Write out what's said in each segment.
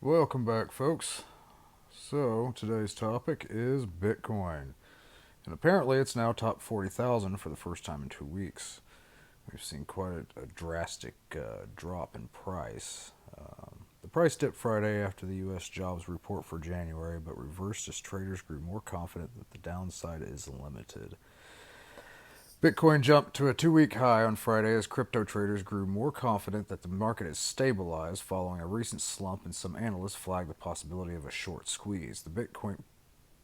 Welcome back, folks. So, today's topic is Bitcoin. And apparently, it's now top 40,000 for the first time in 2 weeks. We've seen quite a drastic drop in price. The price dipped Friday after the U.S. jobs report for January, but reversed as traders grew more confident that the downside is limited. Bitcoin jumped to a 2 week high on Friday as crypto traders grew more confident that the market has stabilized following a recent slump, and some analysts flagged the possibility of a short squeeze. The Bitcoin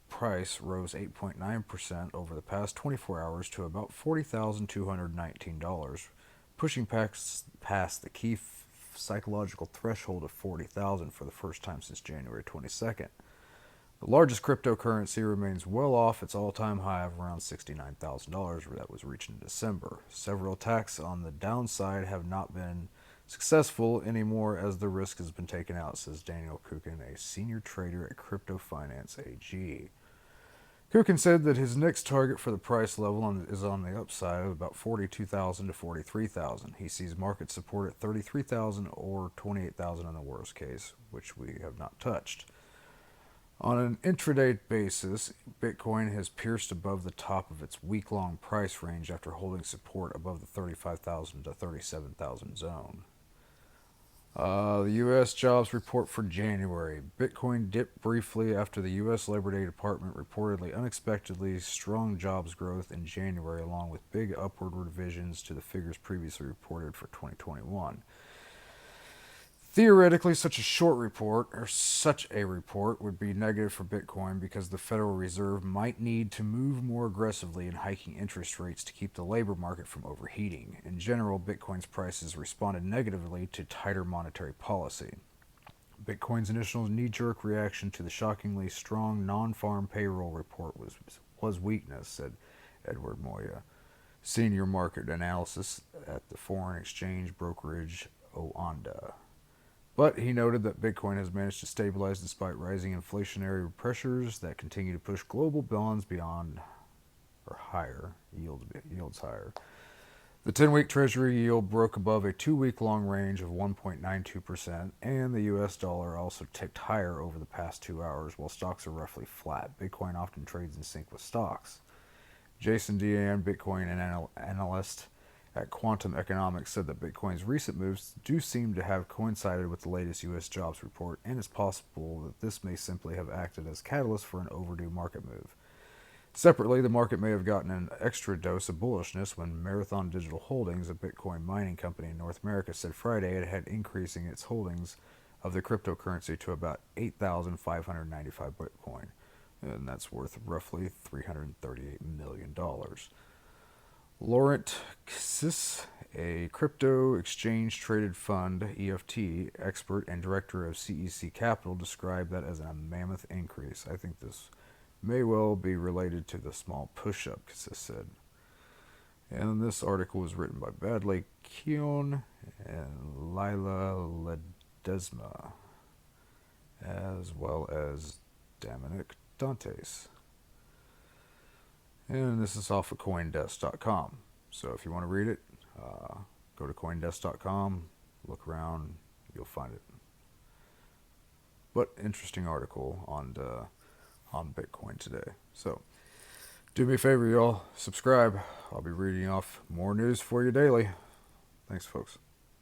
price rose 8.9% over the past 24 hours to about $40,219, pushing past the key psychological threshold of 40,000 for the first time since January 22nd. The largest cryptocurrency remains well off its all-time high of around $69,000 that was reached in December. Several attacks on the downside have not been successful anymore as the risk has been taken out, says Daniel Kukin, a senior trader at Crypto Finance AG. Kukin said that his next target for the price level is on the upside of about 42,000 to 43,000. He sees market support at 33,000 or 28,000 in the worst case, which we have not touched. On an intraday basis, Bitcoin has pierced above the top of its week-long price range after holding support above the 35,000 to 37,000 zone. The U.S. jobs report for January. Bitcoin dipped briefly after the U.S. Labor Day Department reportedly unexpectedly strong jobs growth in January, along with big upward revisions to the figures previously reported for 2021. Theoretically, such a report would be negative for Bitcoin because the Federal Reserve might need to move more aggressively in hiking interest rates to keep the labor market from overheating. In general, Bitcoin's prices responded negatively to tighter monetary policy. Bitcoin's initial knee-jerk reaction to the shockingly strong non-farm payroll report was weakness, said Edward Moya, senior market analyst at the foreign exchange brokerage Oanda. But he noted that Bitcoin has managed to stabilize despite rising inflationary pressures that continue to push global bonds beyond or higher, yields higher. The 10-week Treasury yield broke above a 2 week long range of 1.92%, and the US dollar also ticked higher over the past 2 hours, while stocks are roughly flat. Bitcoin often trades in sync with stocks. Jason Diane, Bitcoin analyst at Quantum Economics, said that Bitcoin's recent moves do seem to have coincided with the latest U.S. jobs report, and it's possible that this may simply have acted as catalyst for an overdue market move. Separately, the market may have gotten an extra dose of bullishness when Marathon Digital Holdings, a Bitcoin mining company in North America, said Friday it had increasing its holdings of the cryptocurrency to about 8,595 Bitcoin, and that's worth roughly $338 million. Laurent Ksis, a crypto exchange traded fund (EFT) expert and director of CEC Capital, described that as a mammoth increase. I think this may well be related to the small push-up, Ksis said. And this article was written by Badley Keown and Lila Ledesma, as well as Dominic Dantes. And this is off of CoinDesk.com. So if you want to read it, go to CoinDesk.com, look around, you'll find it. But interesting article on Bitcoin today. So do me a favor, y'all. Subscribe. I'll be reading off more news for you daily. Thanks, folks.